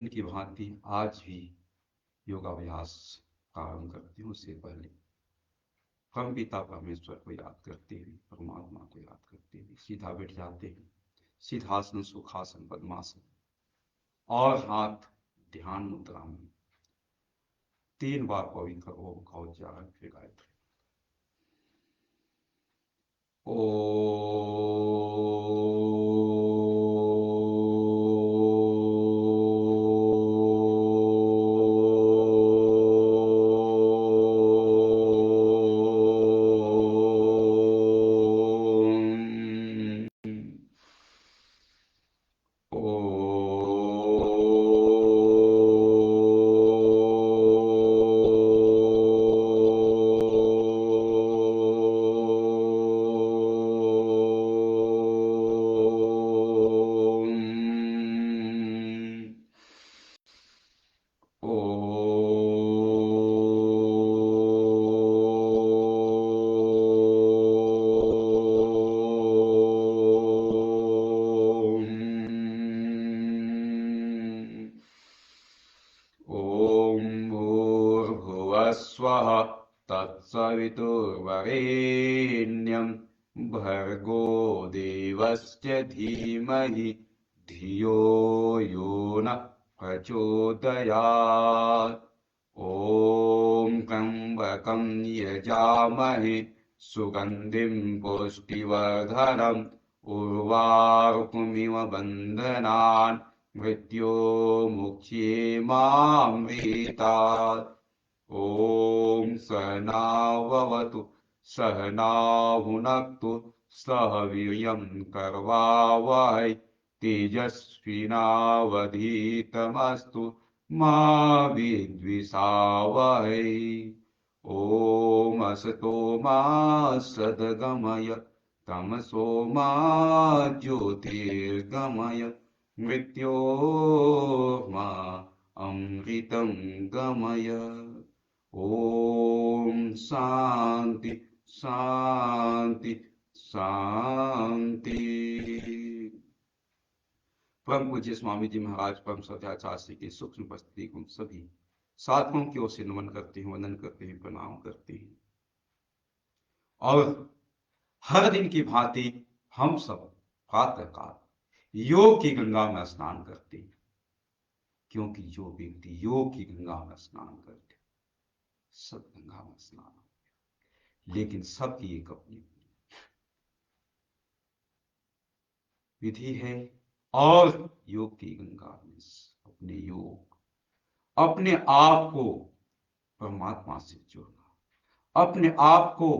की भांति आज भी योगाभ्यास प्रारंभ करते हैं। उससे पहले परम पिता परमेश्वर को याद करते हुए, परमात्मा को याद करते हुए सीधा बैठ जाते हैं। सिद्धासन, सुखासन, पद्मासन और हाथ ध्यान मुद्रा में 3 बार पवित्र ओम का उच्चारण, फिर गायत्री। ॐ भूर्भुवस्वः तत्सवितुर्वरेण्यं भर्गो देवस्य धीमहि धियो यो नः प्रचोदयात्। ॐ त्र्यम्बकं यजामहे सुगन्धिं पुष्टिवर्धनम् उर्वारुकमिव बन्धनान् मृत्योर्मुक्षेमामृतात्। ॐ सहनाववतु सहनौ भुनक्तु सह वीर्यं करवावहै तेजस्विनावधीतमस्तु मा विद्विषावहै। ॐ असतो मा सद्गमय तमसो मा ज्योतिर्गमय मृत्योर्मा अमृतं गमय। ॐ शान्ति शान्ति शान्ति। परम पूज्य स्वामी जी महाराज परम सत्याचार्य की सूक्ष्म उपस्थिति को सभी साधकों की ओर से नमन करते हैं, वंदन करते हैं, प्रणाम करते हैं। और हर दिन की भांति हम सब प्रातःकाल योग की गंगा में स्नान करते हैं, क्योंकि जो व्यक्ति योग की गंगा में स्नान करते सब गंगा में स्नान, लेकिन सबकी एक अपनी विधि है। और योग की गंगा में अपने योग, अपने आप को परमात्मा से जोड़ना, अपने आप को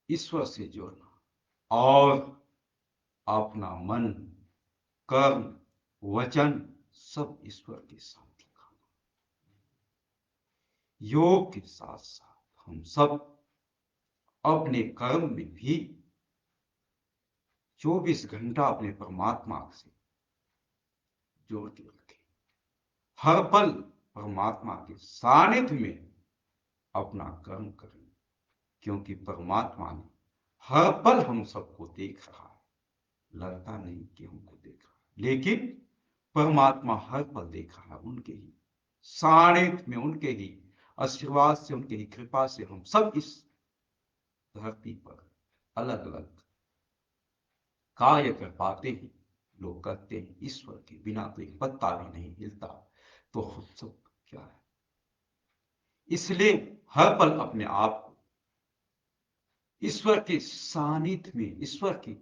ईश्वर से जोड़ना और अपना मन, कर्म, वचन सब ईश्वर के साथ दिखाना। योग के साथ साथ हम सब अपने कर्म में भी 24 घंटा अपने परमात्मा से जोड़ के रखें। हर पल परमात्मा के सानिध्य में अपना कर्म करें, क्योंकि परमात्मा ने हर पल हम सबको देख रहा है। लगता नहीं कि हमको देख रहा है, लेकिन परमात्मा हर पल देख रहा है। उनके ही सानिध्य में, उनके ही आशीर्वाद से, उनके ही कृपा से हम सब इस धरती पर अलग अलग कार्य कर पाते हैं। लोग कहते हैं ईश्वर के बिना तो एक पत्ता भी नहीं हिलता, तो हम सब क्या है। इसलिए हर पल अपने आप को ईश्वर के सानिध्य में, ईश्वर के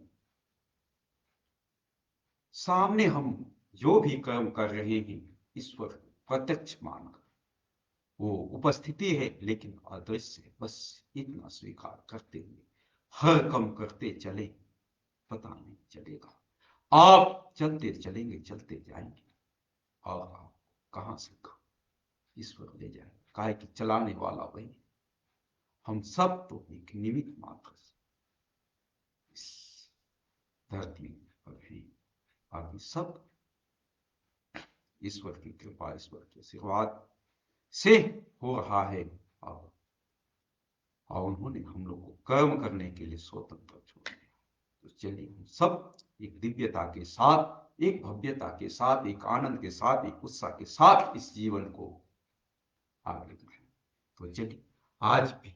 सामने हम जो भी कर्म कर रहे हैं, ईश्वर प्रत्यक्ष मानकर, वो उपस्थिति है लेकिन अदृश्य है, बस इतना स्वीकार करते हुए हर कर्म करते चले, पता नहीं चलेगा। आप चलते चलेंगे, चलते जाएंगे, और आप कहां से ईश्वर ले जाए, काहे कि चलाने वाला वही। हम सब तो एक निमित्त मात्र इस धरती पर हैं, बाकी सब ईश्वर की कृपा, ईश्वर के आशीर्वाद से हो रहा है। और उन्होंने हम लोग को कर्म करने के लिए स्वतंत्र छोड़ दिया। तो चलिए हम सब एक दिव्यता के साथ एक भव्यता के साथ, एक आनंद के साथ, एक उत्साह के साथ इस जीवन को आगे बढ़ाएं। तो चलिए आज भी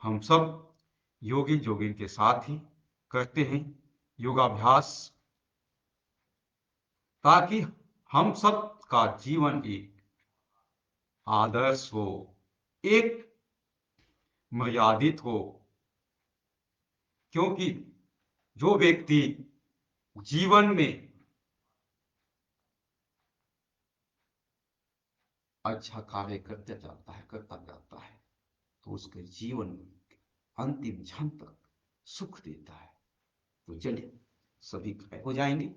हम सब योगी जोगिन के साथ ही करते हैं योगाभ्यास, ताकि हम सब का जीवन एक आदर्श हो, एक मर्यादित हो। क्योंकि जो व्यक्ति जीवन में अच्छा कार्य करता जाता है, तो उसके जीवन में अंतिम क्षण तक सुख देता है। तो चलिए सभी खड़े हो जाएंगे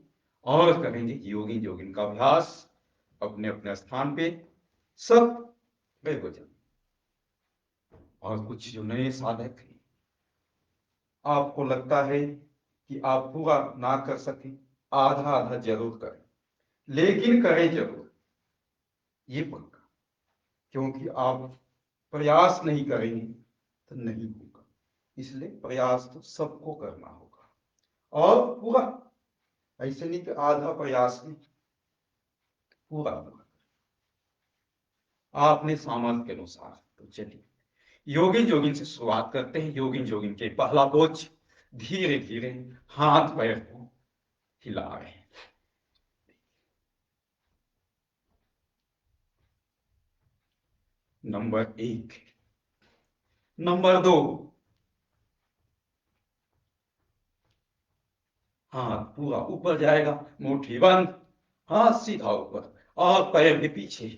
और करेंगे योगी जोगिन का अभ्यास अपने अपने स्थान पे। सब खड़े हो जाएंगे और कुछ जो नए साधक हैं, आपको लगता है कि आप पूरा ना कर सके, आधा आधा जरूर करें, लेकिन करें जरूर, ये पक्का। क्योंकि आप प्रयास नहीं करेंगे तो नहीं होगा, इसलिए प्रयास तो सबको करना होगा। और पूरा, ऐसे नहीं कि आधा प्रयास में, पूरा पूरा आपने सामर्थ्य के अनुसार। तो चलिए योगिन जोगिन से शुरुआत करते हैं। योगिन जोगिन के पहला बोझ, धीरे धीरे हाथ पैर को हिला रहे हैं। नंबर 1। नंबर 2, हाथ पूरा ऊपर जाएगा, मुट्ठी बंद, हाथ सीधा ऊपर और पैर भी पीछे।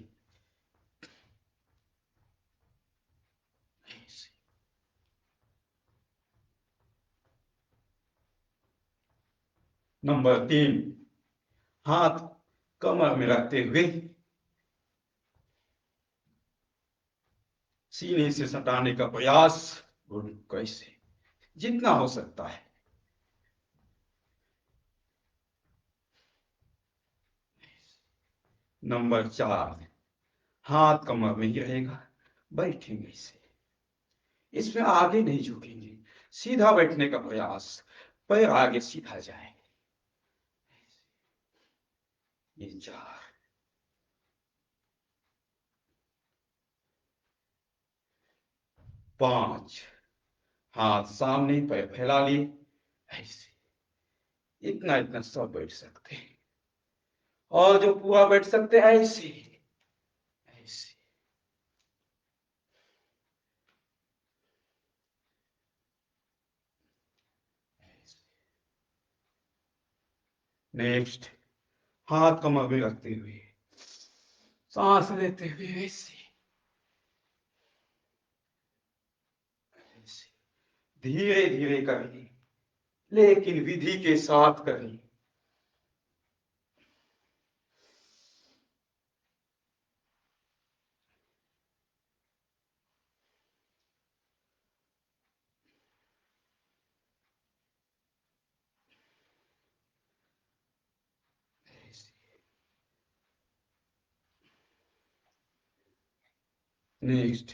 नंबर 3, हाथ कमर में रखते हुए सीने से सटाने का प्रयास, कैसे जितना हो सकता है। नंबर 4, हाथ कमर में ही रहेगा, बैठेंगे इसे, इसमें आगे नहीं झुकेंगे, सीधा बैठने का प्रयास, पैर आगे सीधा जाए। ये 4। 5, हाथ सामने, पैर फैला लिए, ऐसे इतना इतना सब बैठ सकते हैं। और जो पूरा बैठ सकते हैं ऐसे ऐसे। नेक्स्ट, हाथ कमर में रखते हुए सांस लेते हुए ऐसे ऐसे, धीरे धीरे करें, लेकिन विधि के साथ करें। नेक्स्ट,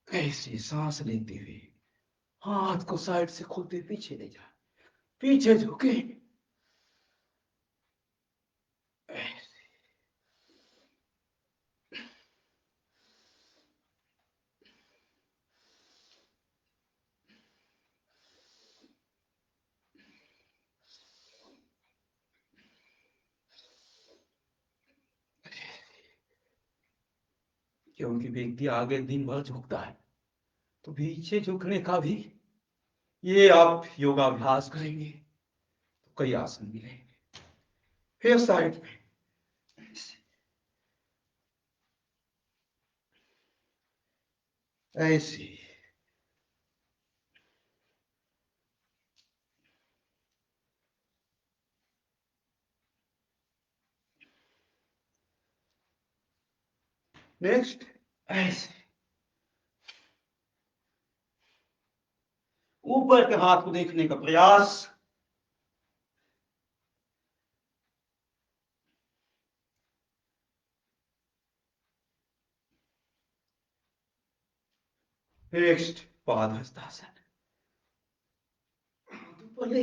ऐसे सांस लेते हुए हाथ को साइड से खोलते पीछे ले जाए, पीछे झुके, क्योंकि व्यक्ति आगे दिन भर झुकता है, तो पीछे झुकने का भी, ये आप योगाभ्यास करेंगे तो कई आसन मिलेंगे। फिर साइड में ऐसे। नेक्स्ट, ऐसे ऊपर के हाथ को देखने का प्रयास। नेक्स्ट, पादहस्तासन, ऊपर ले,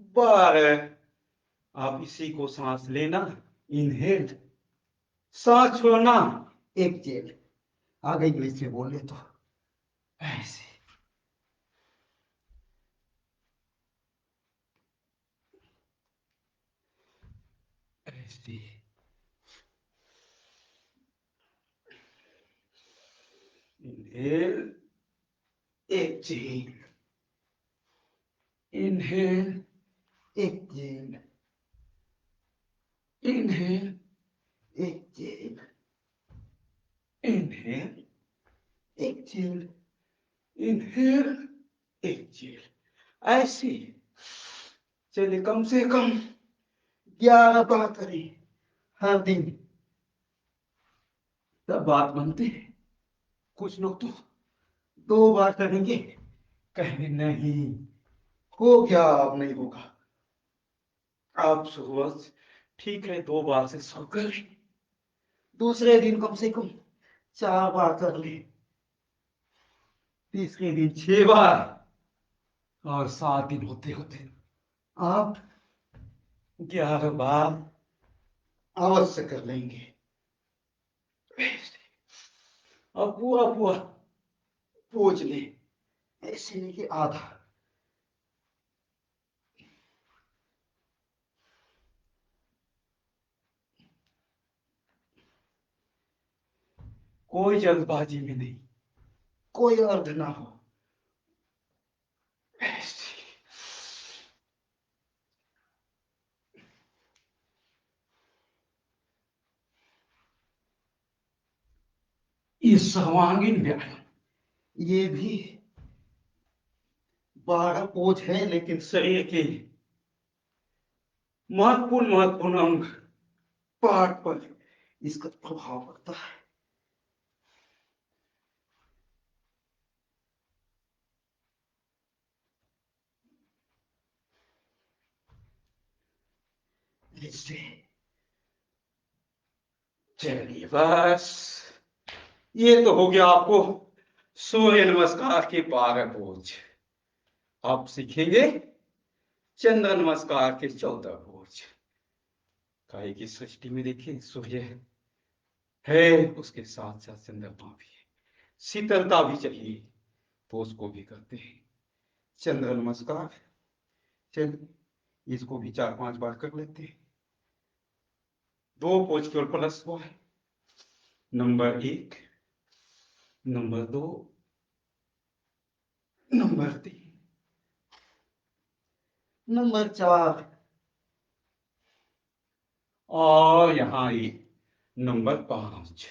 12। आप इसी को सांस लेना, इनहेल, सांस छोड़ना, एक्सहेल। आगे इंग्लिश में बोले तो ऐसे। ऐसे inhale, exhale, inhale, exhale, inhale, exhale, inhale, exhale, inhale, exhale. ऐसे चलिए कम से कम 11 बार करें हर दिन, तब बात बनती है। कुछ लोग तो 2 बार करेंगे, कहेंगे नहीं हो गया, अब नहीं होगा। आप सुबह ठीक है 2 बार से शुरू कर लें, दूसरे दिन कम से कम 4 बार कर ले, तीसरे दिन 6 बार, और 7 दिन होते होते आप 11 बार अवश्य कर लेंगे। अब पूरा पूरा पूछ ले, ऐसे नहीं कि आधा। कोई जल्दबाजी में नहीं, कोई अर्थ ना हो, ऐसे। ये सर्वांगीण व्यायाम, ये भी 12 पोज है, लेकिन शरीर के महत्वपूर्ण अंग पार्ट पर इसका प्रभाव पड़ता है। ऐसे चलिए बस, ये तो हो गया आपको सूर्य नमस्कार के 12 पोज। आप सीखेंगे चंद्र नमस्कार के 14 पोज। काहे की सृष्टि में देखिए सूर्य है, उसके साथ साथ चंद्रमा भी है, शीतलता भी चाहिए, तो उसको भी करते हैं चंद्र नमस्कार। चलिए इसको भी 4-5 बार कर लेते हैं। 2 पोज केवल प्लस हुआ है, नंबर 1, नंबर 2, नंबर 3, नंबर 4, और यहाँ ये नंबर 5,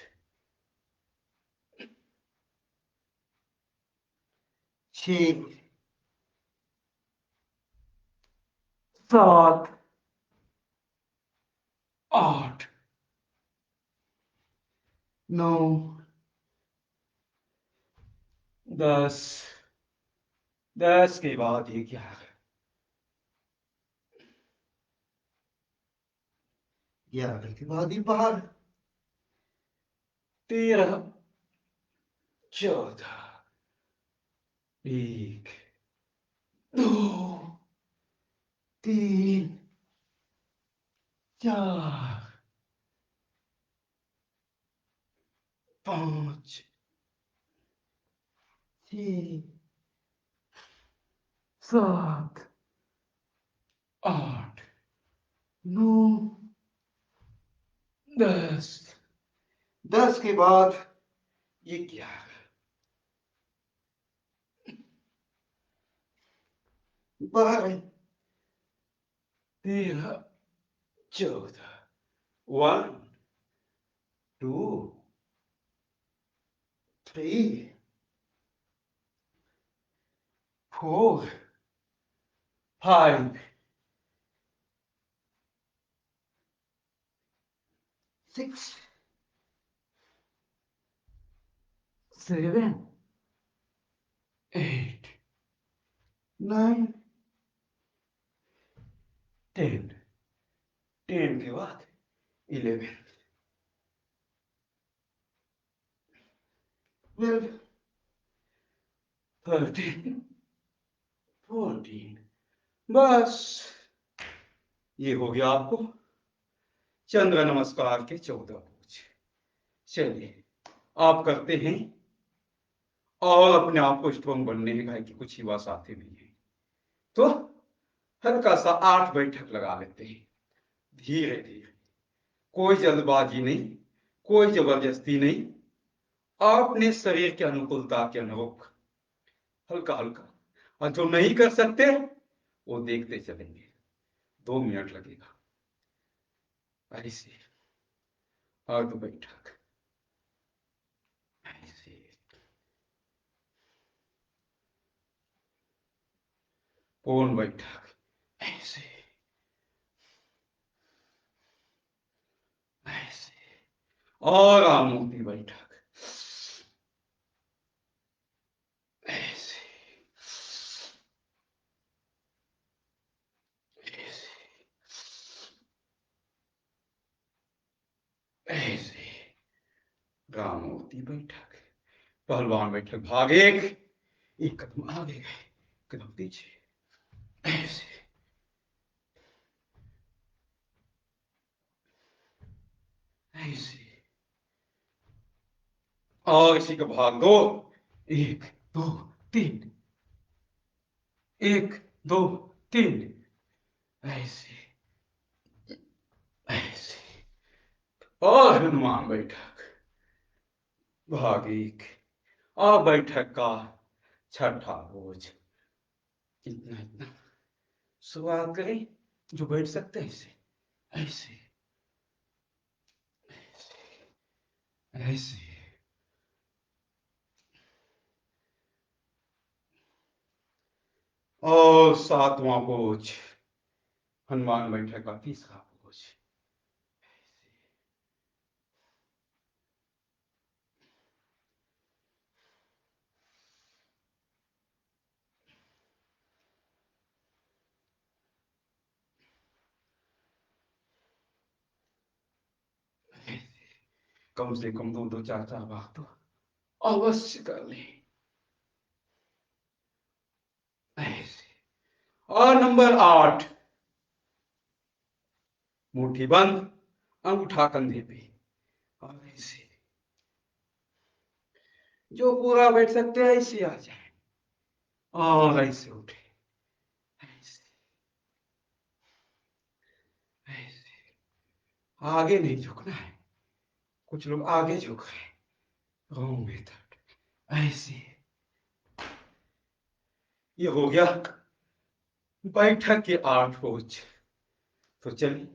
6, 7, 8, 9, 10, 10 के बाद ये 11, 11 के बाद ये 12, 13, 14, 1, 2, 3, 4, 5, 6, 7, 8, 9, 10, 10 के बाद ये 11, 12, 13, 14, 1, 2, 3, 4, 5, 6, 7, 8, 9, 10, 10 के बाद 11, 12, 13, 14, बस ये हो गया आपको चंद्र नमस्कार के 14 पोज। चलिए आप करते हैं और अपने आप को स्ट्रॉन्ग बनने का कि कुछ ही बात आते भी है तो हल्का सा 8 बैठक लगा लेते हैं, धीरे धीरे, कोई जल्दबाजी नहीं, कोई जबरदस्ती नहीं, अपने शरीर के अनुकूलता के अनुरूप हल्का हल्का। और जो नहीं कर सकते वो देखते चलेंगे, 2 मिनट लगेगा ऐसे। और तो बैठक ऐसे, पूर्ण बैठक ऐसे ऐसे, और आमूर्ति बैठक ऐसे ऐसे ऐसे, रामूर्ति बैठक, पहलवान बैठक, भाग एक कदम आगे गए, कदम पीछे ऐसे ऐसे, और इसी का भाग दो, 1 2 3, 1 2 3 ऐसे ऐसे, और हनुमान बैठक, भाग 1, और बैठक का छठा बोझ, इतना इतना। शुरुआत करें, जो बैठ सकते हैं ऐसे ऐसे ऐसे, और 7वां बोझ, हनुमान बैठक का तीसरा बोझ, कम से कम 2 2 4 4 बार तो अवश्य कर ले ऐसे। और नंबर 8, मुट्ठी बंद, अंगूठा कंधे पे, और ऐसे, जो पूरा बैठ सकते हैं ऐसे आ जाए, और ऐसे उठे ऐसे ऐसे, आगे नहीं झुकना है, कुछ लोग आगे झुक रहे, रॉन्ग मेथड ऐसे। ये हो गया बैठक के 8 रोज। तो चलिए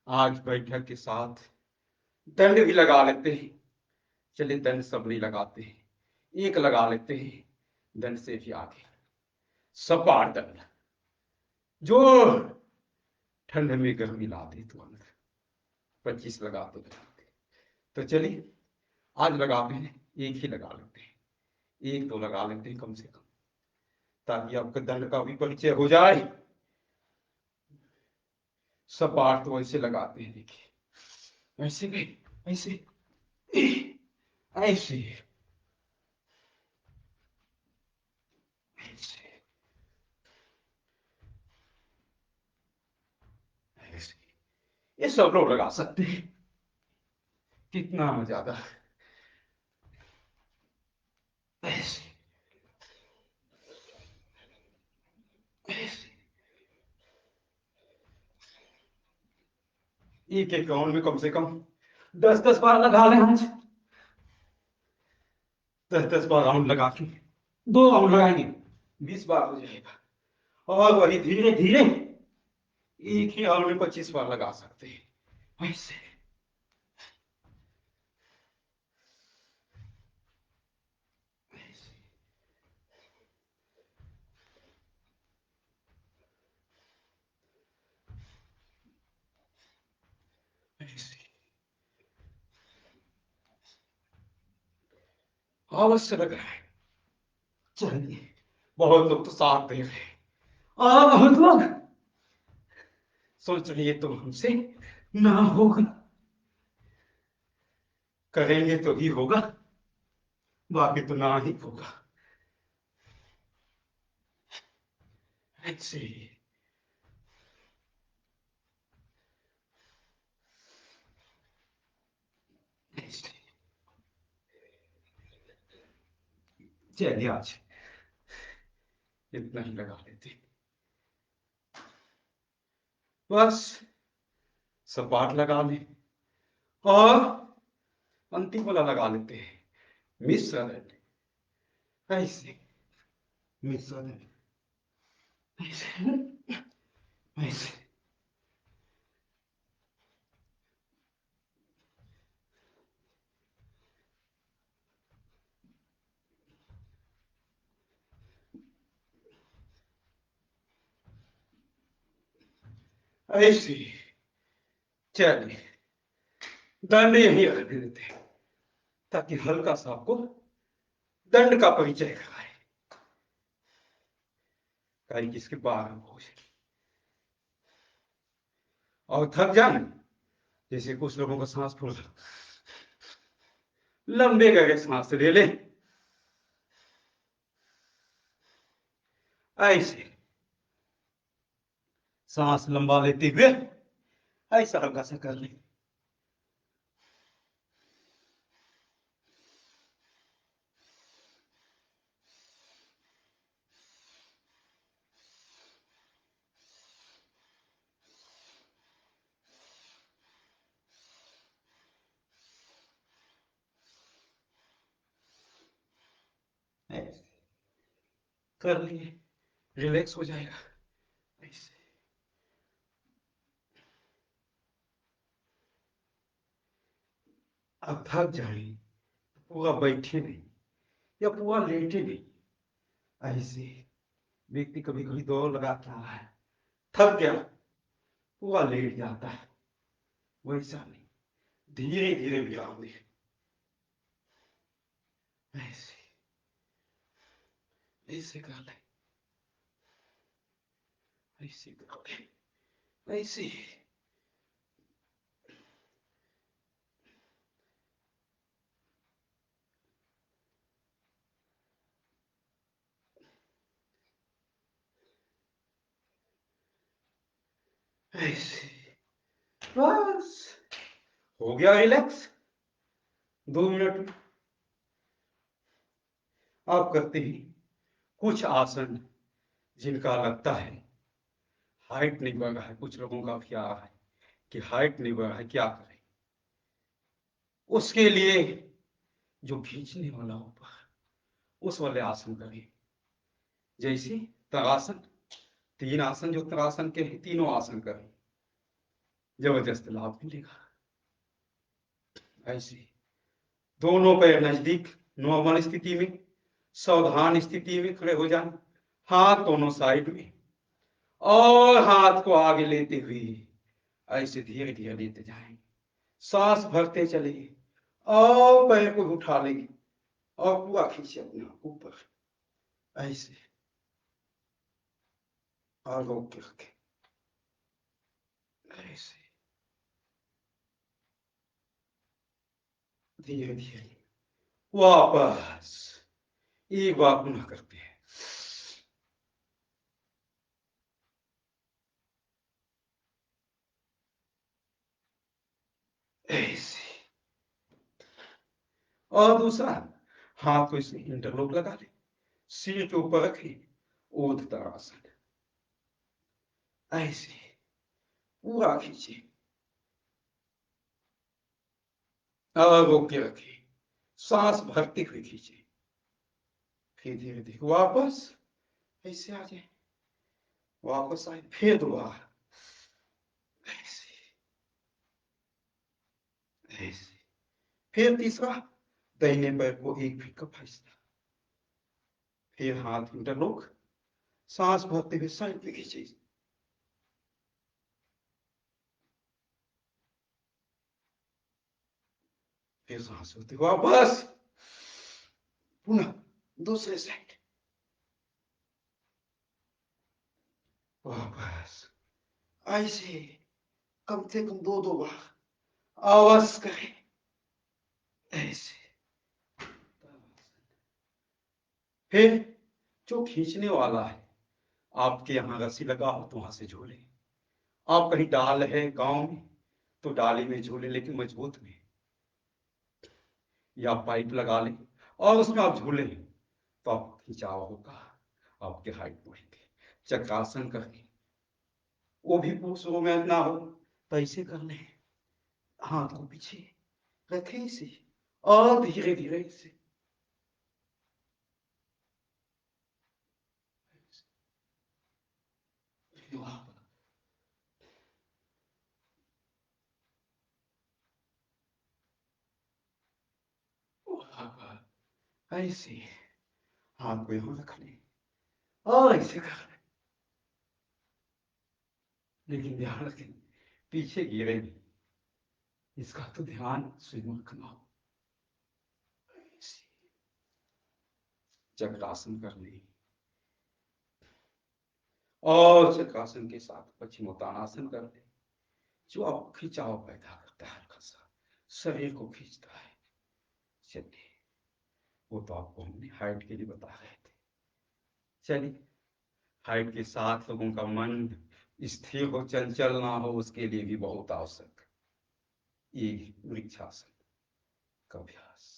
आज बैठक के साथ दंड भी लगा लेते हैं। चलिए दंड सब नहीं लगाते हैं, एक लगा लेते हैं, दंड से भी आगे सपाट दंड, जो ठंड में गर्मी ला दे तुरंत, 25 लगाते लगाते। तो चलिए आज लगाते हैं, एक ही लगा लेते हैं, एक तो लगा लेते हैं कम से कम, ताकि आपका दंड का भी परिचय हो जाए। सपाट तो ऐसे लगाते हैं, देखिए ऐसे गए, ऐसे ऐसे ऐसे ऐसे, ये सब लोग लगा सकते हैं, कितना ज्यादा ऐसे ऐसे, एक एक राउंड में कम से कम 10 10 बार लगा लें आज, 10 10 बार राउंड लगा के 2 राउंड लगाएंगे, 20 बार हो जाएगा। और वही धीरे धीरे एक ही राउंड में 25 बार लगा सकते हैं ऐसे ऐसे ऐसे, अवश्य लग रहा है। चलिए बहुत लोग तो साथ दे रहे हैं, और बहुत लोग सोच रहे तो हमसे ना होगा, करेंगे तो ही होगा, बाकी तो ना ही होगा ऐसे चलिए आज इतना ही लगा लेते, बस सब बात लगा ले और अंतिम वाला लगा लेते हैं, मिश्रण ऐसे, मिश्रण ऐसे ऐसे। ऐसे चलिए दंड यही रख देते हैं ताकि हल्का सा आपको दंड का परिचय कराए, ताकि किसके बाहर हो जाए और थक जाए। जैसे कुछ लोगों का सांस फूल, लंबे करके सांस ले ले, ऐसे सांस लंबा लेते हुए ऐसा हल्का सा कर ले। ऐसे कर लिए, रिलैक्स हो जाएगा। ऐसे अब थक जाए, पूरा बैठे नहीं या पूरा लेटे नहीं, ऐसे व्यक्ति कभी कभी दौड़ लगाता है, थक गया पूरा लेट जाता है, वैसा नहीं, धीरे धीरे विराम दे, ऐसे ऐसे कर ले, ऐसे कर ले, ऐसे ऐसे, बस हो गया रिलैक्स। 2 मिनट में आप करते ही कुछ आसन जिनका लगता है हाइट नहीं बढ़ रहा है, कुछ लोगों का क्या है कि हाइट नहीं बढ़ रहा है, क्या करें, उसके लिए जो खींचने वाला ऊपर उस वाले आसन करें, जैसे तरासन, 3 आसन जो तरासन के हैं, तीनों आसन करें, जबरदस्त लाभ मिलेगा। ऐसे दोनों पैर नजदीक, नॉर्मल स्थिति में, सावधान स्थिति में खड़े हो जाए, हाथ दोनों साइड में, और हाथ को आगे लेते हुए ऐसे धीरे धीरे लेते जाएंगे, सांस भरते चलेंगे और पैर को उठा लेंगे और पूरा खींचे अपने आप ऊपर, ऐसे और रोक के रखें, ऐसे धीरे धीरे वापस एक बार पुनः करते हैं, ऐसे। और दूसरा हाथ को इसमें इंटरलॉक लगा ले, सिर के ऊपर रखे, ऊर्ध्वाधर, ऐसे पूरा खींचे और रोक के रखे, सांस भरते हुए खींचे, फिर धीरे धीरे वापस ऐसे आ जाए, वापस आए, फिर दोबारा ऐसे ऐसे, फिर तीसरा दाहिने पैर को 1 फीट का फैसला, फिर हाथ इंटरलॉक, सांस भरते हुए साइड पे खींचे, फिर सांस होते वापस पुनः दूसरे साइड, वापस ऐसे कम से कम 2 बार आवाज करें, ऐसे। फिर जो खींचने वाला है, आपके यहाँ रस्सी लगा हो तो वहां से झूले, आप कहीं डाल है गांव में तो डाली में झूले, लेकिन मजबूत में, या पाइप लगा लें और उसमें आप झूले, तो आप खिंचाव होगा, आपके हाइट बढ़ेंगे। चक्रासन करें, वो भी पुरुषों में ना हो तो ऐसे कर ले, हाथ को पीछे रखें इसे और धीरे धीरे इसे ऐसे हाथ को यहां रख ले और ऐसे कर ले, लेकिन ध्यान रखें पीछे गिरे नहीं, इसका तो ध्यान स्वयं रखना हो। चक्रासन कर ले और चक्रासन के साथ पश्चिमोत्तानासन कर ले, जो आप खिंचाव पैदा करता है, हल्का सा शरीर को खींचता है। चलिए, वो तो आपको हमने हाइट के लिए बता रहे थे। चलिए, हाइट के साथ लोगों का मन स्थिर हो, चंचल ना हो, उसके लिए भी बहुत आवश्यक ये वृक्षासन का अभ्यास।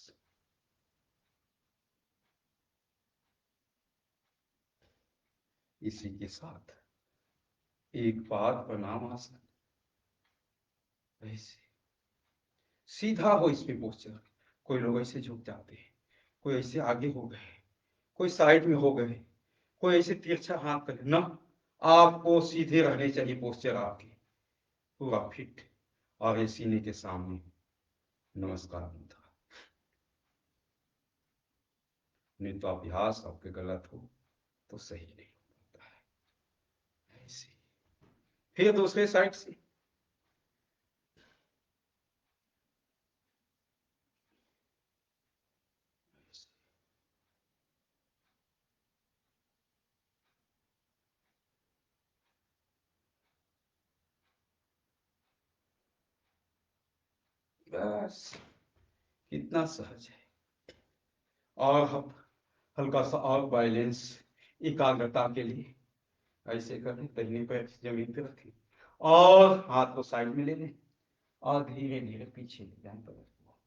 इसी के साथ एक बार प्रणाम आसन, ऐसे सीधा हो इसमें पोस्चर। कोई लोग ऐसे झुक जाते हैं, कोई ऐसे आगे हो गए, कोई साइड में हो गए, कोई ऐसे तिरछा हाथ करे ना, आपको सीधे रहने चाहिए पोस्चर आपके, पूरा फिट। और ये सीने के सामने नमस्कार मुद्रा। नहीं तो अभ्यास आपके गलत हो तो सही नहीं होता है। ऐसे फिर दूसरे साइड से बस कितना सहज है। और हम हल्का सा और बैलेंस एकाग्रता के लिए ऐसे करें, दाहिने पैर जमीन पे रखें और हाथ को साइड में ले लें और धीरे धीरे पीछे ले जाए पैर को,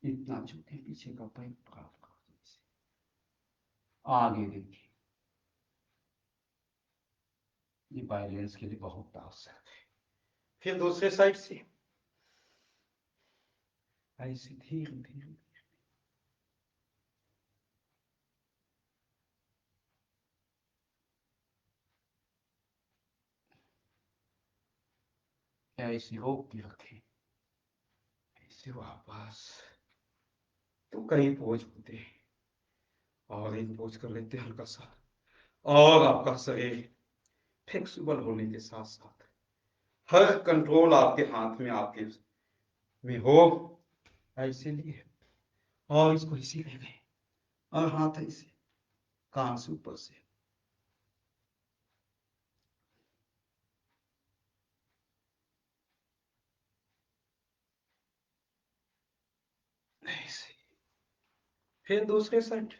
इतना झुके पीछे का पैर प्राप्त कर दो, आगे देखिए। ये बैलेंस के लिए बहुत आवश्यक है। फिर दूसरे साइड से ऐसे धीरे धीरे ऐसे रोक के रखें, ऐसे वापस। तो कई पोज होते हैं और एक पोज कर लेते हैं हल्का सा, और आपका शरीर फ्लेक्सिबल होने के साथ साथ हर कंट्रोल आपके हाथ में, आपके में हो। ऐसे लिए और इसको इसी ले गए और हाथ ऐसे कान से ऊपर से ऐसे। फिर दूसरे साइड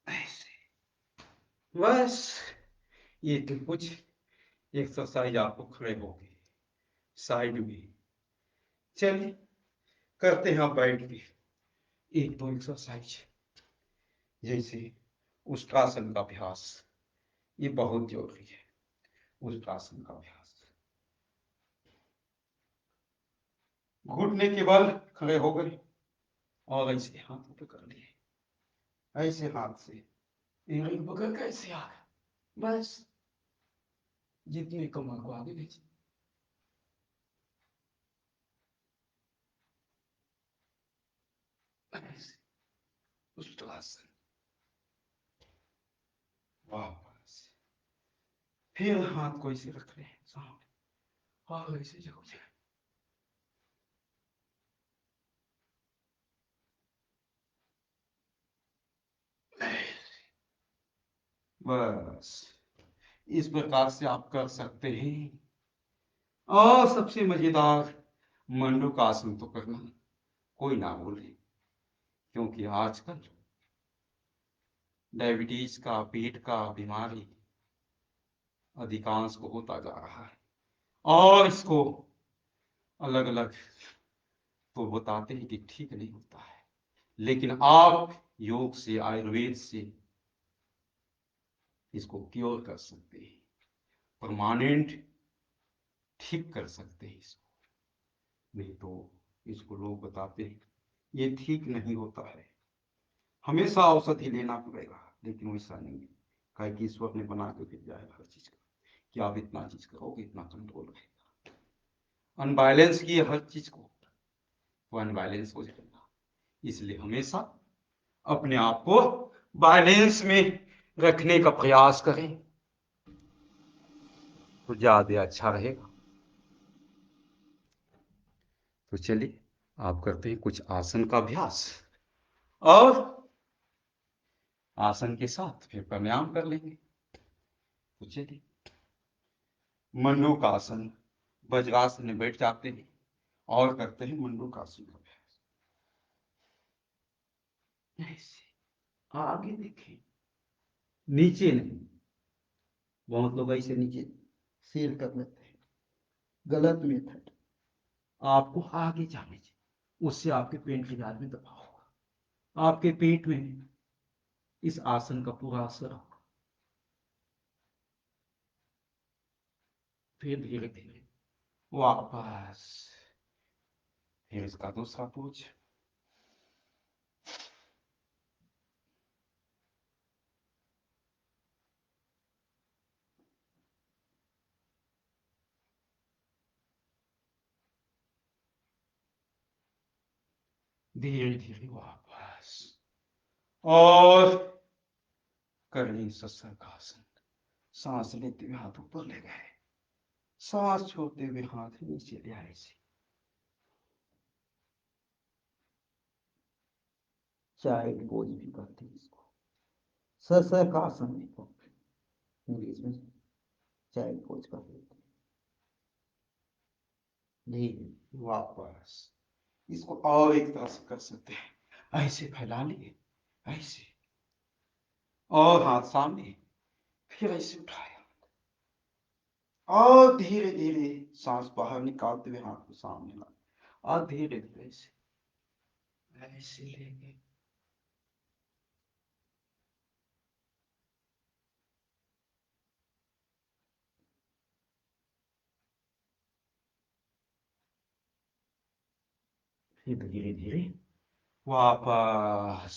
ऐसे। बस ये तो कुछ एक्सरसाइज आपको खड़े होगी साइड में। चलिए करते हैं आप बैठ के एक दो एक्सरसाइज, जैसे उष्ट्रासन का अभ्यास, ये बहुत जरूरी है। उष्ट्रासन का अभ्यास, घुटने के बल खड़े हो गए और ऐसे हाथों पे कर लिए, ऐसे हाथ से एड़ी पकड़ के ऐसे आ गए, बस जितने कमर को आगे ले जाए। ऐसे उष्ट्रासन, वापस फिर हाथ को ऐसे रख ले सामने और ऐसे झुक जाए। बस इस प्रकार से आप कर सकते हैं। और सबसे मजेदार, मंडूकासन तो करना कोई ना बोले, क्योंकि आजकल डायबिटीज का, पेट का बीमारी अधिकांश को होता जा रहा है, और इसको अलग अलग तो बताते हैं कि ठीक नहीं होता है, लेकिन आप योग से, आयुर्वेद से इसको क्योर कर सकते हैं, परमानेंट ठीक कर सकते हैं इसको। नहीं तो इसको लोग बताते हैं ये ठीक नहीं होता है, हमेशा औषधि लेना पड़ेगा, लेकिन वैसा नहीं है। कहे कि ईश्वर ने बना के दिया है हर चीज का, कि आप इतना चीज करोगे इतना कंट्रोल रहेगा। अनबैलेंस की हर चीज को, वो अनबैलेंस हो जाएगा। इसलिए हमेशा अपने आप को बैलेंस में रखने का प्रयास करें तो ज्यादा अच्छा रहेगा। तो चलिए आप करते हैं कुछ आसन का अभ्यास, और आसन के साथ फिर प्राणायाम कर लेंगे। तो चलिए, मंडूकासन, वज्रासन में बैठ जाते हैं और करते हैं मंडूकासन का अभ्यास। ऐसे आगे देखें, नीचे नहीं। बहुत लोग ऐसे नीचे सिर कर लेते हैं, गलत मेथड। आपको आगे जाने चाहिए, उससे आपके पेट के जाल में दबाव होगा, आपके पेट में इस आसन का पूरा असर होगा। फिर धीरे धीरे वापस, फिर इसका दूसरा पोज। धीरे धीरे वापस, और करें सत्सर्गासन। सांस लेते हुए हाथ ऊपर ले गए, सांस छोड़ते हुए हाथ नीचे ले आए। चाइल्ड पोज भी कहते हैं इसको, सत्सर्गासन इंग्लिश में चाइल्ड पोज कर लेते हैं। धीरे वापस, इसको और एक तरह से कर सकते हैं, ऐसे फैला लिए, ऐसे, और हाथ सामने, फिर ऐसे उठाया, और धीरे धीरे सांस बाहर निकालते हुए हाथ को सामने ला, और धीरे धीरे ऐसे ऐसे लेके, फिर धीरे धीरे वापस।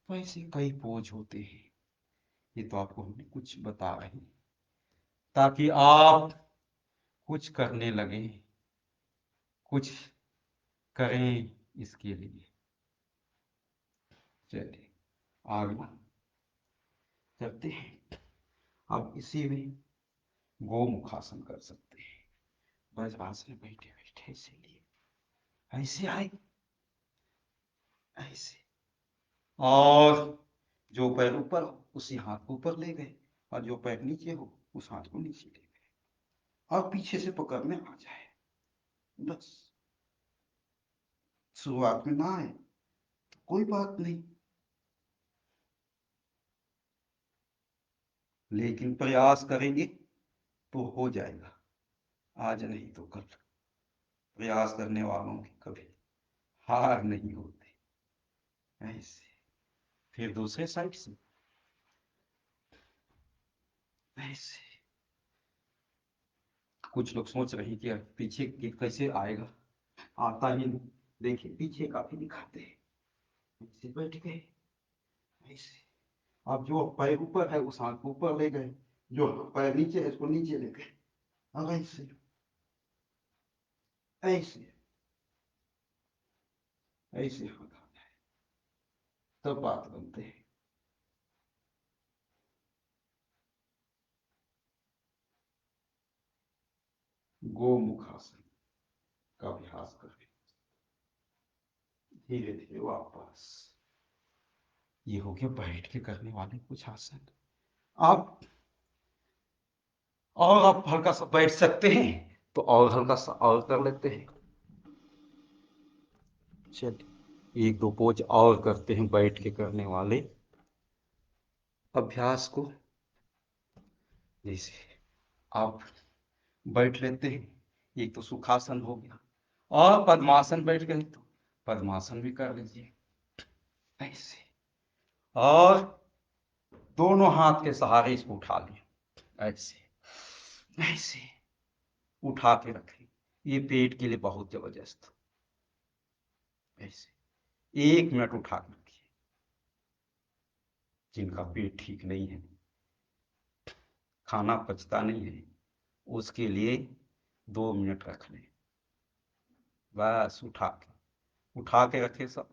ऐसे कई पोज होते हैं, ये तो आपको हमने कुछ बता रहे हैं ताकि आप कुछ करने लगे, कुछ करें इसके लिए। चलिए आगे चलते हैं। अब इसी में गोमुखासन कर सकते हैं। वज्रासन में बैठे बैठे ऐसे लिए, ऐसे आए, ऐसे, और जो पैर ऊपर हो उसी हाथ को ऊपर ले गए, और जो पैर नीचे हो उस हाथ को नीचे ले गए, और पीछे से पकड़ने आ जाए। बस शुरुआत में ना आए तो कोई बात नहीं, लेकिन प्रयास करेंगे तो हो जाएगा, आज नहीं तो कल। प्रयास करने वालों की कभी हार नहीं होती। ऐसे, फिर दूसरे साइड से ऐसे। कुछ लोग सोच रहे हैं कि पीछे कैसे आएगा, आता ही नहीं। देखिए पीछे काफी दिखाते हैं, ऐसे बैठ गए, ऐसे। अब जो पैर ऊपर है उस हाथ को ऊपर ले गए, जो पैर नीचे है उसको नीचे ले गए, अब ऐसे ऐसे ऐसे हाथ आ जाए, तब बात बनते हैं। गोमुखासन का अभ्यास करें, धीरे धीरे वापस। ये हो गया बैठ के करने वाले कुछ आसन। आप और आप हल्का सा बैठ सकते हैं तो और हल्का सा और कर लेते हैं। चलिए एक दो पोज और करते हैं बैठ के करने वाले। अभ्यास को जैसे आप बैठ लेते हैं, एक तो सुखासन हो गया, और पद्मासन बैठ गए तो पद्मासन भी कर लीजिए ऐसे, और दोनों हाथ के सहारे इसको उठा लिया ऐसे ऐसे, उठा के रखें। ये पेट के लिए बहुत जबरदस्त, ऐसे 1 मिनट उठा के रखिए। जिनका पेट ठीक नहीं है, खाना पचता नहीं है, उसके लिए 2 मिनट रख लें, बस उठा के रखे सब।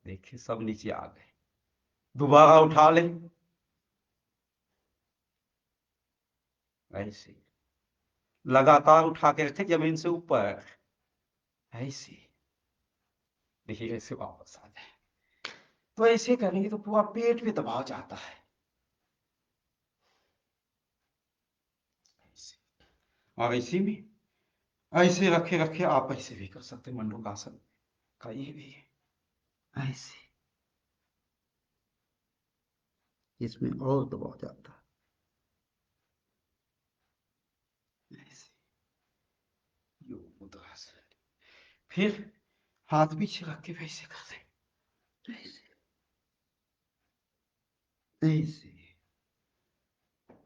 देखिए सब नीचे आ गए, दोबारा उठा लें ऐसे, लगातार उठा के रखें जमीन से ऊपर ऐसे। देखिए ऐसे वापस आ जाए, तो ऐसे करेंगे तो पूरा पेट भी दबाव जाता है ऐसे। और इसी में ऐसे रखे रखे आप ऐसे भी कर सकते, मंडूकासन का ये भी है ऐसे, इसमें और दबाव जाता है ऐसे, योग मुद्रासन। फिर हाथ पीछे रख के वैसे कर दें ऐसे ऐसे।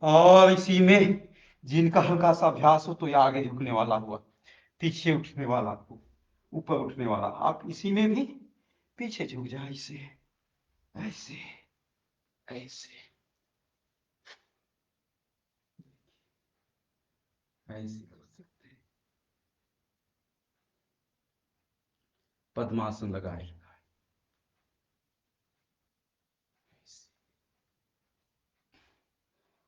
और इसी में जिनका हल्का सा अभ्यास हो तो ये आगे झुकने वाला हुआ, पीछे उठने वाला हो, ऊपर उठने वाला, आप इसी में भी पीछे झुक जाए ऐसे ऐसे ऐसे ऐसे कर सकते हैं। पद्मासन लगाए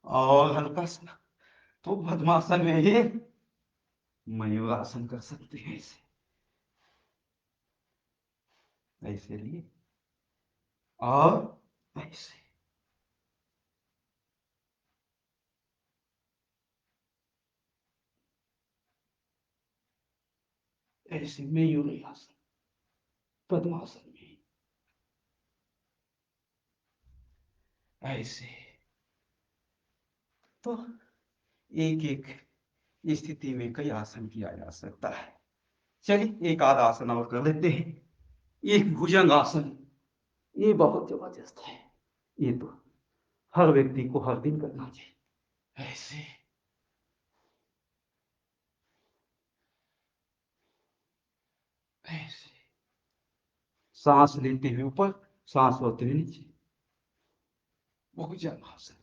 और हल्का सा तो पद्मासन में ही मयूरासन कर सकते हैं ऐसे ऐसे लिए, और ऐसे ऐसे मयूरी आसन पद्मासन में ऐसे। तो एक एक स्थिति में कई आसन किया जा सकता है। चलिए एक आध आसन और कर लेते हैं। एक भुजंग आसन, ये बहुत जबरदस्त है, ये तो हर व्यक्ति को हर दिन करना चाहिए ऐसे ऐसे, सांस लेते हुए ऊपर, सांस छोड़ते हुए नीचे, भुजंग आसन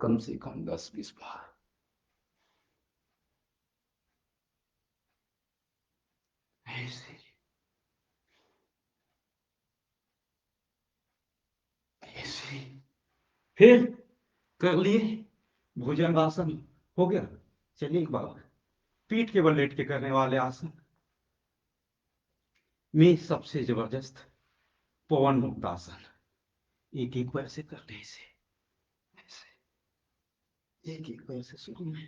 कम से कम 10-20 बार ऐसे ऐसे। फिर कर लिए भुजंग आसन, हो गया। चलिए एक बार पीठ के बल लेट के करने वाले आसन में सबसे जबरदस्त पवन मुक्त आसन, एक एक बार से करने से ऐसे, एक एक बार से शुरू में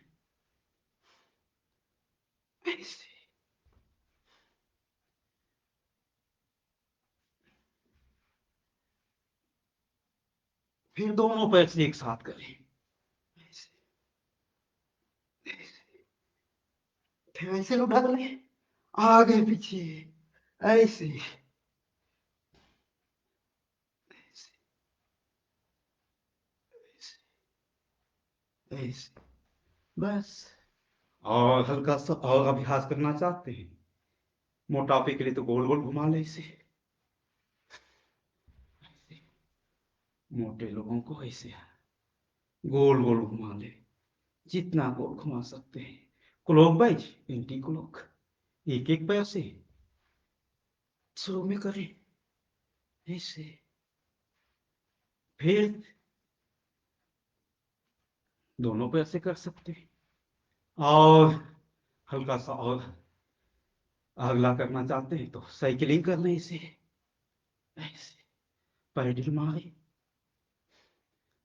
ऐसे, फिर दोनों पैर से एक साथ करें ऐसे ऐसे, फिर ऐसे उठा लें आगे पीछे ऐसे ऐसे ऐसे, बस। और हल्का सा और अभ्यास करना चाहते हैं मोटापे के लिए तो गोल गोल घुमा ले इसे ऐसे। मोटे लोगों को ऐसे गोल गोल घुमा ले, जितना गोल घुमा सकते हैं, क्लॉक वाइज एंटी क्लॉक, एक एक पैर से शुरू में करें ऐसे, फिर दोनों पैर से कर सकते हैं, और हल्का सा और अगला करना चाहते हैं तो साइकिलिंग कर लें इसे ऐसे, पैडल मारे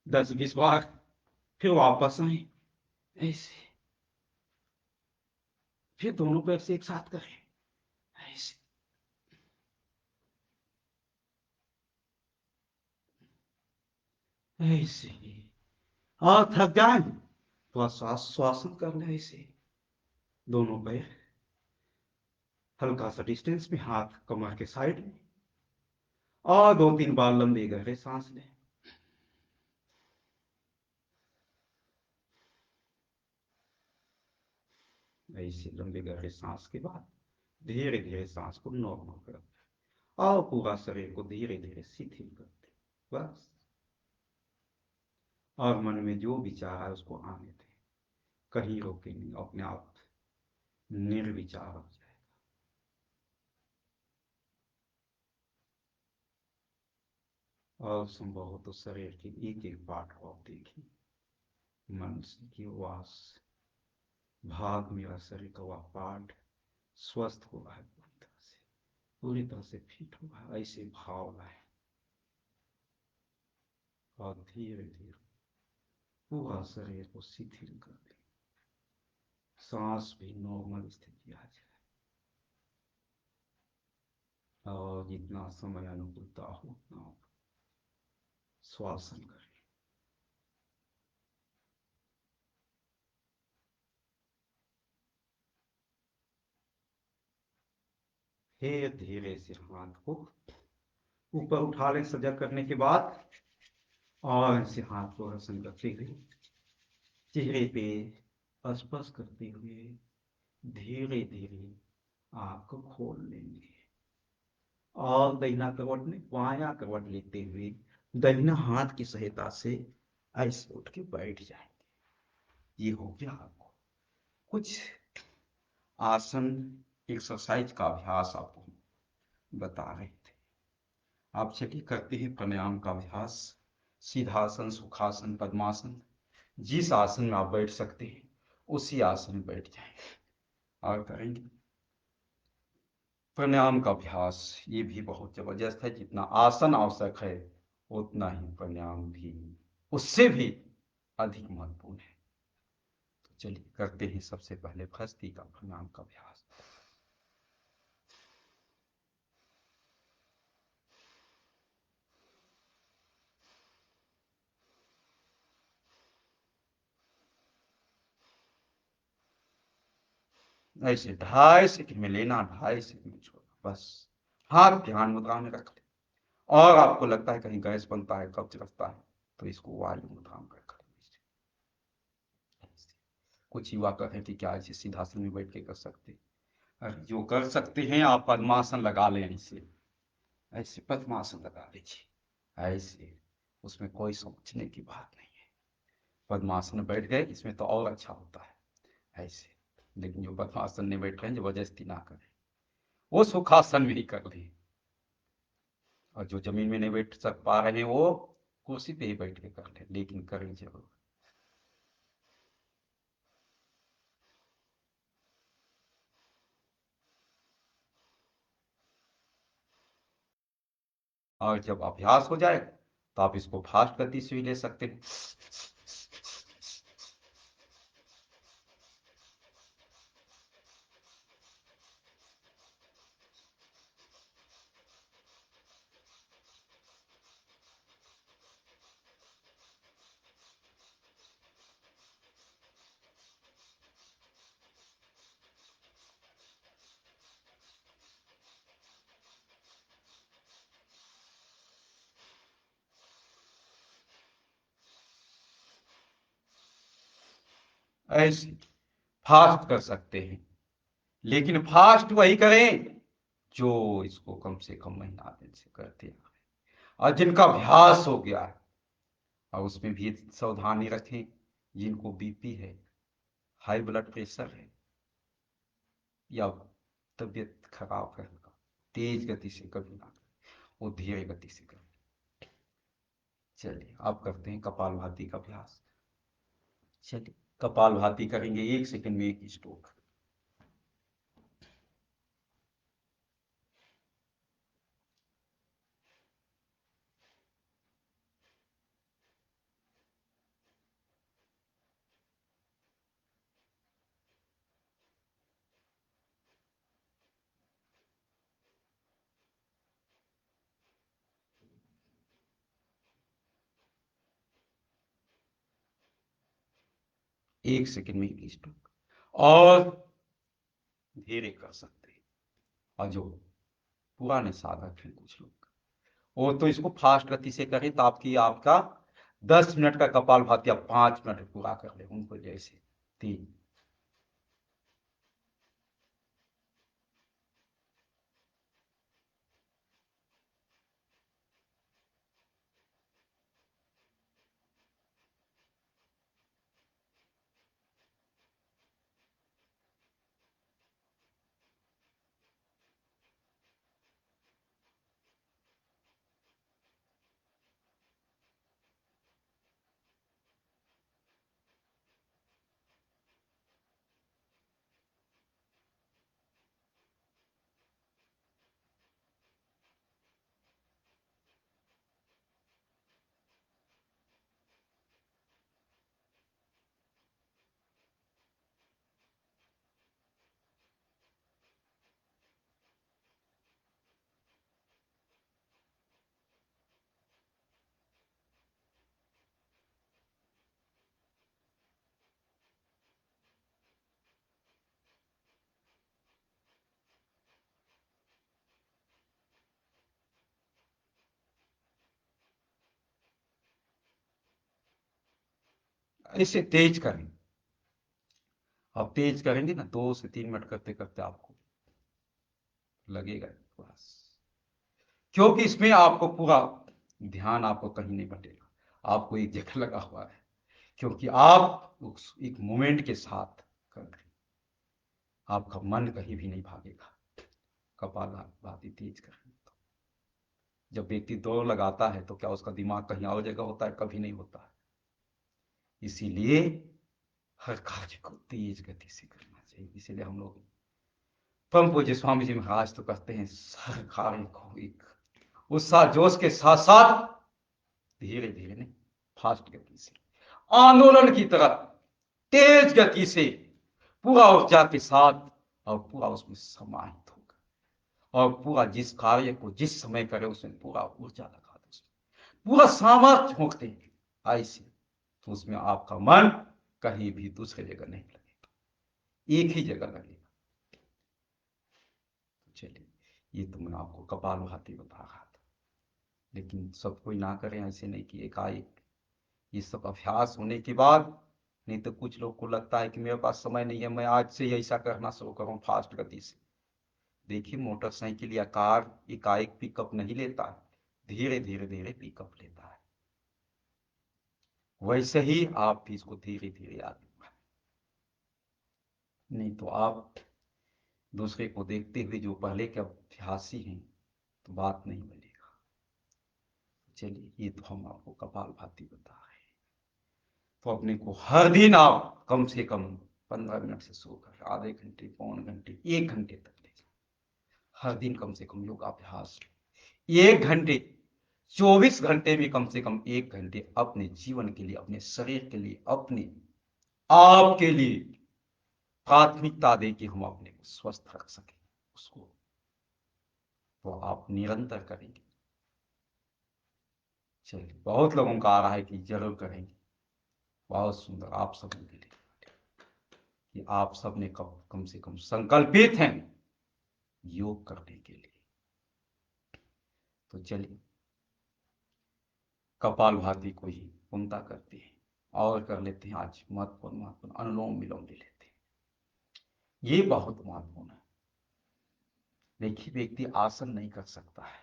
10-20 बार, फिर वापस आए ऐसे, फिर दोनों पैर से एक साथ करें ऐसे ऐसे ही। और थक जाए तो श्वास श्वासन कर ले ऐसे। दोनों पैर हल्का सा डिस्टेंस में, हाथ कमर के साइड में, और 2-3 बार लंबे गहरे सांस ले। ऐसे लंबे गहरे सांस के बाद धीरे धीरे सांस को नॉर्मल कर दे और पूरा शरीर को धीरे धीरे शिथिल कर दे। बस। और मन में जो विचार है उसको आने दे, कहीं रोके नहीं, अपने आप निर्विचार हो जाए। और संभव हो तो शरीर के एक एक पार्ट को आप देखिए, मन की वास भाग मेरा शरीर का वह पार्ट स्वस्थ हुआ है, पूरी तरह से फिट हुआ है, ऐसे भाव लाए। और धीरे धीरे पूरा शरीर को शिथिल कर दे, सांस भी नॉर्मल स्थिति आ जाए। और जितना समय अनुकूलता हो उतना श्वासन करें। फिर धीरे से हाथ को ऊपर उठा लें सजग करने के बाद, और ऐसे हाथ को आसन करते हुए चेहरे पे स्पर्श करते हुए धीरे धीरे आंख को खोल लेंगे। और दाहिना करवट में बायां करवट लेते हुए दाहिना हाथ की सहायता से ऐसे उठ के बैठ जाएंगे। ये हो गया आपको कुछ आसन एक्सरसाइज का अभ्यास आपको बता रहे थे। आप चलिए करते हैं प्राणायाम का अभ्यास। सीधासन, सुखासन, पद्मासन, जिस आसन में आप बैठ सकते हैं उसी आसन में बैठ जाएंगे और करेंगे प्राणायाम का अभ्यास। ये भी बहुत जबरदस्त है, जितना आसन आवश्यक है उतना ही प्राणायाम भी उससे भी अधिक महत्वपूर्ण है। तो चलिए करते हैं सबसे पहले भस्त्रिका का प्राणायाम का अभ्यास। ऐसे 2.5 सेकंड में लेना, 2.5 सेकंड में छोड़ना, बस। हाथ ध्यान मुद्रा में रख ले। और आपको लगता है कहीं गैस बनता है, कब्ज रखता है, तो इसको वायु मुद्रा में रख ले। कुछ युवा कहें कि क्या ऐसे सीधासन में बैठ के कर सकते, अरे जो कर सकते हैं आप पद्मासन लगा लें। ऐसे ऐसे पद्मासन लगा लीजिए ऐसे, उसमें कोई सोचने की बात नहीं है। पद्मासन बैठ गए इसमें तो और अच्छा होता है ऐसे। लेकिन जो पद्मासन में बैठ रहे हैं जबरदस्ती ना करें, वो सुखासन में ही कर लें। और जो जमीन में नहीं बैठ सक पा रहे हैं वो कुर्सी पे ही बैठ के कर लें, लेकिन करें जरूर। और जब अभ्यास हो जाए तो आप इसको फास्ट गति से भी ले सकते हैं। ऐसे फास्ट कर सकते हैं, लेकिन फास्ट वही करें जो इसको कम से कम महीना दिन से करते हैं और जिनका अभ्यास हो गया है। और उसमें भी सावधानी रखें, जिनको बीपी है, हाई ब्लड प्रेशर है, या तबीयत खराब है, तेज गति से कभी ना करें, वो धीरे गति से करें। चलिए आप करते हैं कपालभाति का अभ्यास। चलिए कपालभाति करेंगे, 1 सेकंड में एक स्ट्रोक। 1 सेकंड में ही स्टॉप, और धीरे कर सकते हैं। और जो पुराने साधक हैं कुछ लोग, वो तो इसको फास्ट गति से करें तो आपका 10 मिनट का कपालभाति आप 5 मिनट पूरा कर ले, उनको जैसे 3। इसे तेज करें, आप तेज करेंगे ना 2 से 3 मिनट करते करते आपको लगेगा बस, क्योंकि इसमें आपको पूरा ध्यान आपको कहीं नहीं बटेगा, आपको एक जगह लगा हुआ है, क्योंकि आप उस एक मोमेंट के साथ कर रहे हैं, आपका मन कहीं भी नहीं भागेगा। कपालभाति तेज करें तो जब व्यक्ति दौड़ लगाता है तो क्या उसका दिमाग कहीं और जगह होता है? कभी नहीं होता है। इसीलिए हर कार्य को तेज गति से करना चाहिए। इसीलिए हम लोग परम पूज्य स्वामी जी महाराज तो कहते हैं हर कार्य को एक उत्साह जोश के साथ साथ धीरे धीरे नहीं, फास्ट गति से, आंदोलन की तरह तेज गति से, पूरा ऊर्जा के साथ, और पूरा उसमें समाहित होगा, और पूरा जिस कार्य को जिस समय करे उसमें पूरा ऊर्जा लगा दो, उसमें पूरा सामर्थ्य झोंक दे ऐसे, तो उसमें आपका मन कहीं भी दूसरे जगह नहीं लगेगा, एक ही जगह लगेगा। चलिए, ये तो मैं आपको कपालभाति बता रहा था, लेकिन सब कोई ना करें ऐसे नहीं कि एकाएक, ये सब अभ्यास होने के बाद। नहीं तो कुछ लोग को लगता है कि मेरे पास समय नहीं है, मैं आज से ही ऐसा करना शुरू करूं फास्ट गति से। देखिए, मोटरसाइकिल या कार एकाएक पिकअप नहीं लेता है, धीरे धीरे धीरे पिकअप लेता है। वैसे ही आप भी इसको धीरे धीरे आगे बढ़ाएं। नहीं तो आप दूसरे को देखते हुए जो पहले के अभ्यासी हैं तो बात नहीं बनेगा। चलिए, ये तो हम आपको कपालभाति बता रहे हैं, तो अपने को हर दिन आप कम से कम 15 मिनट से शुरू कर, आधे घंटे, पौन घंटे, 1 घंटे तक ले जाए। हर दिन कम से कम योगाभ्यास 1 घंटे, 24 घंटे में कम से कम 1 घंटे अपने जीवन के लिए, अपने शरीर के लिए, अपने आप के लिए प्राथमिकता दे कि हम अपने को स्वस्थ रख सके उसको, तो आप निरंतर करेंगे। चलिए, बहुत लोगों का आ रहा है कि जरूर करेंगे, बहुत सुंदर, आप सबों के लिए कि आप सब ने कम से कम संकल्पित हैं योग करने के लिए। तो चलिए, कपालभाति को ही पूर्णता करते हैं और कर लेते हैं आज महत्वपूर्ण अनुलोम विलोम ले लेते हैं। ये बहुत महत्वपूर्ण है। देखिए, व्यक्ति आसन नहीं कर सकता है,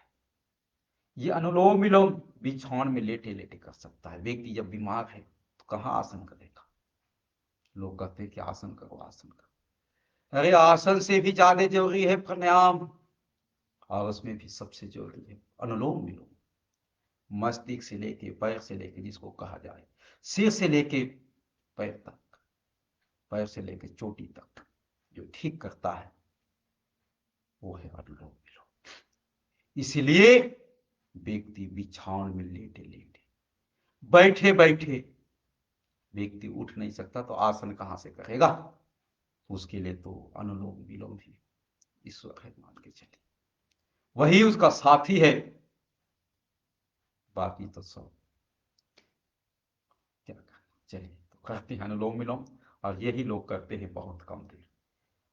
ये अनुलोम विलोम बिछावन में लेटे लेटे कर सकता है। व्यक्ति जब बीमार है तो कहाँ आसन करेगा? लोग कहते हैं कि आसन करो, आसन करो। अरे, आसन से भी ज्यादा जरूरी है प्राणायाम, और उसमें भी सबसे जरूरी है अनुलोम विलोम। मस्तिष्क से लेके पैर से लेके, जिसको कहा जाए सिर से लेके पैर तक, पैर से लेके चोटी तक, जो ठीक करता है वो है अनुलोम विलोम। इसलिए व्यक्ति बिछावन में लेटे लेटे, बैठे बैठे व्यक्ति उठ नहीं सकता तो आसन कहां से करेगा? उसके लिए तो अनुलोम विलोम ही ईश्वर है, मान के चलिए, वही उसका साथी है। बाकी तो सब क्या करना। चलिए, तो करते हैं अनुलोम विलोम, और यही लोग करते हैं बहुत कम देर।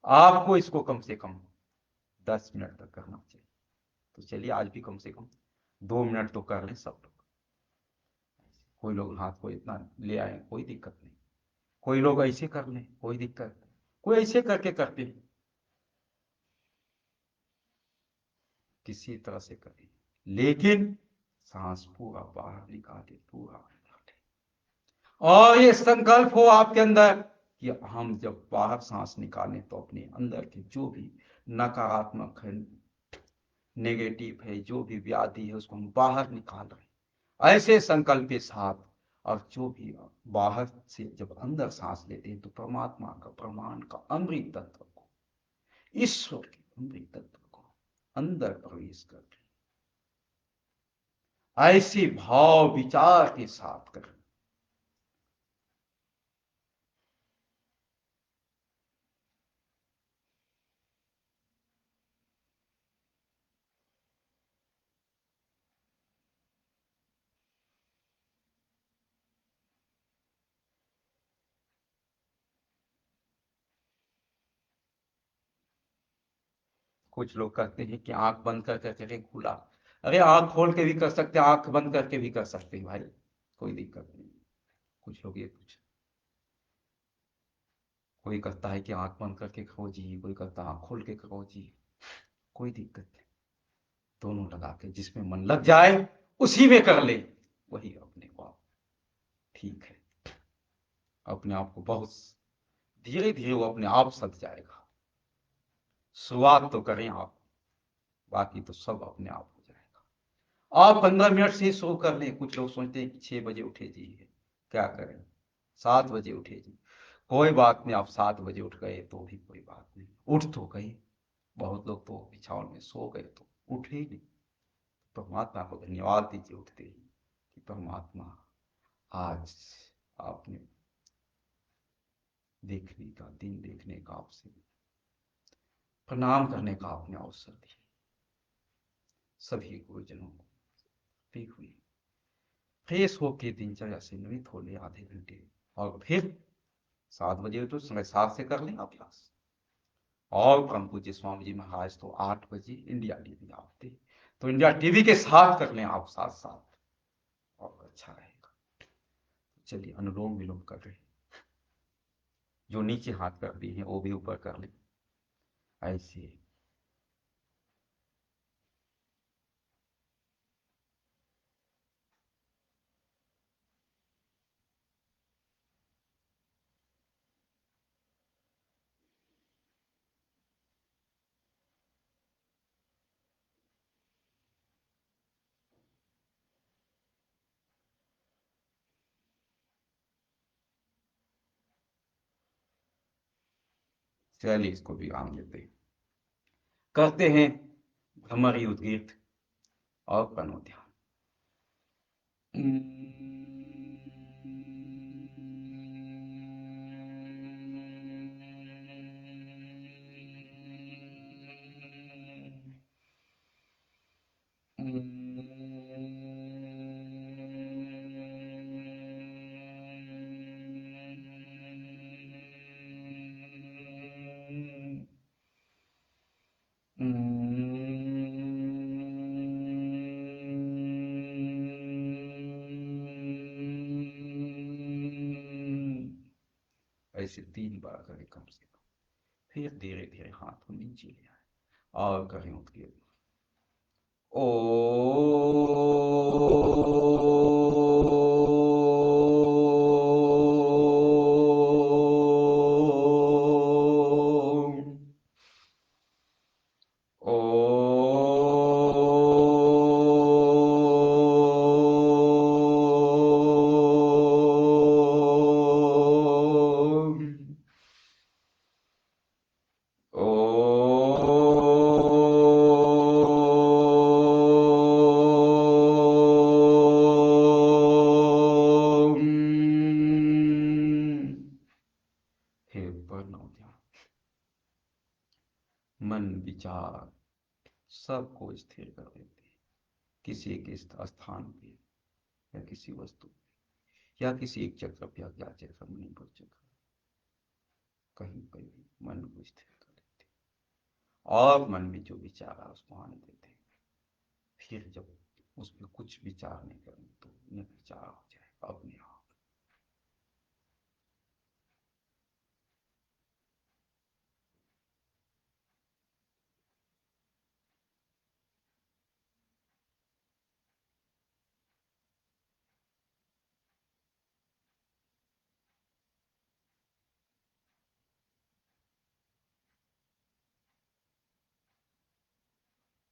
आपको इसको कम से कम 10 मिनट तक करना चाहिए। तो चलिए आज भी कम से कम 2 मिनट तो कर लें सब लोग। कोई लोग हाथ को इतना ले आए, कोई दिक्कत नहीं। कोई लोग ऐसे कर लें, कोई दिक्कत नहीं। कोई ऐसे करके करते हैं, किसी तरह से करें, लेकिन सांस पूरा बाहर निकाले, पूरा निकाले। और ये संकल्प हो आपके अंदर कि हम जब बाहर सांस निकालें तो अपने अंदर के जो भी नकारात्मक है, नेगेटिव है, जो भी व्याधि है, उसको हम बाहर निकाल रहे हैं, ऐसे संकल्प के साथ। और जो भी बाहर से जब अंदर सांस लेते हैं तो परमात्मा का, प्रमाण का अमृत तत्व को, ईश्वर के अमृत तत्व को अंदर प्रवेश करते हैं। ऐसे भाव विचार के साथ करें। कुछ लोग कहते हैं कि आंख बंद करके करें, खुला। अरे आंख खोल के भी कर सकते हैं, आंख बंद करके भी कर सकते हैं भाई, कोई दिक्कत नहीं। कुछ लोग ये कुछ, कोई कहता है कि आंख बंद करके करो जी, कोई कहता है आंख खोल के करो जी, कोई दिक्कत नहीं। दोनों लगा के जिसमें मन लग जाए उसी में कर ले, वही अपने को आप ठीक है। अपने आप को बहुत धीरे धीरे वो अपने आप सध जाएगा। शुरुआत तो करें आप, बाकी तो सब अपने आप हो जाएगा। आप 15 मिनट से शुरू कर लें। कुछ लोग सोचते हैं कि 6 बजे उठे जी, क्या करें, 7 बजे उठे जी। कोई बात नहीं, आप 7 बजे उठ गए तो भी कोई बात नहीं, उठ तो गए। बहुत लोग तो बिछावन में सो गए तो उठे ही नहीं। परमात्मा को धन्यवाद दीजिए उठते ही कि परमात्मा आज आपने देखने का दिन, देखने का आपसे प्रणाम करने का आपने अवसर दिया। सभी गुरुजनों को भी हुई फ्रेश होके दिनचर्या से निमित हो ले आधे घंटे, और फिर 7 बजे तो 7:30 से कर लें अभ्यास। और परम पूज्य स्वामी जी महाराज तो 8 बजे इंडिया टीवी आते, तो इंडिया टीवी के साथ कर लें आप साथ साथ, और अच्छा रहेगा। चलिए अनुलोम विलोम कर रहे हैं, जो नीचे हाथ कर दिए हैं वो भी ऊपर कर लें ऐसे। चलिए इसको भी काम लेते हैं, करते हैं भ्रमरी उद्गीत और प्रणव ध्यान। ऐसे 3 बार करें कम से कम। फिर धीरे धीरे हाथ को नीचे ले आए और करें उठके ओ। ओ। ओ। फिर प्रणव ध्यान। मन विचार सबको स्थिर कर देते हैं, किसी एक स्थान पे या किसी वस्तु पे या किसी एक चक्र पे या चक्र में नहीं, पर चक्र कहीं कहीं मन को स्थिर कर देते और मन में जो विचार है उसको आने देते। फिर जब उसमें कुछ विचार नहीं करेंगे तो निर्विचार हो जाएगा अपने आप।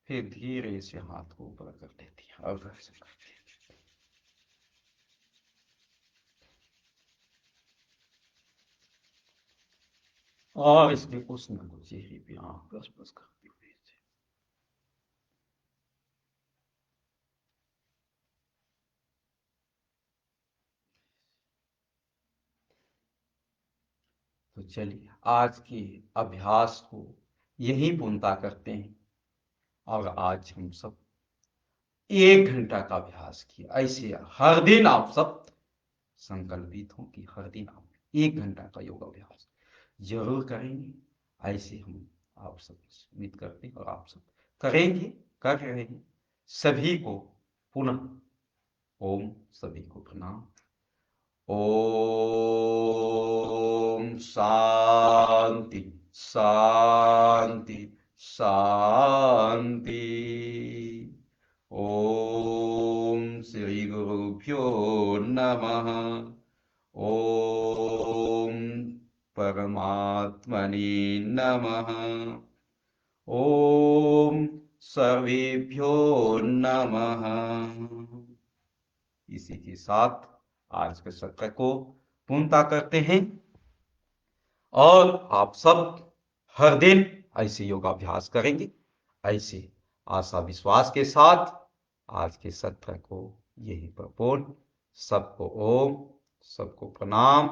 फिर धीरे से हाथ को ऊपर कर लेती है और घर से करती है। और इसके कुछ न कुछ चेहरे पे आंख बस बस करती हुई से। तो चलिए आज के अभ्यास को यही पूर्णता करते हैं। और आज हम सब 1 घंटा का अभ्यास किया। ऐसे हर दिन आप सब संकल्पित हो कि हर दिन आप 1 घंटा का योगा अभ्यास जरूर करेंगे। ऐसे हम आप सब उम्मीद करते हैं और आप सब करेंगे, कर रहे हैं। सभी को पुनः ओम, सभी को प्रणाम। ओम शांति शांति शांति। ओम श्री गुरुभ्यो नमः। ओम परमात्मने नमः। ओम सर्वेभ्यो नमः। इसी के साथ आज के सत्र को पूर्णता करते हैं। और आप सब हर दिन ऐसे योगाभ्यास करेंगे। ऐसे आशा विश्वास के साथ आज के सत्र को यही पर पूर्ण। सबको ओम, सबको प्रणाम।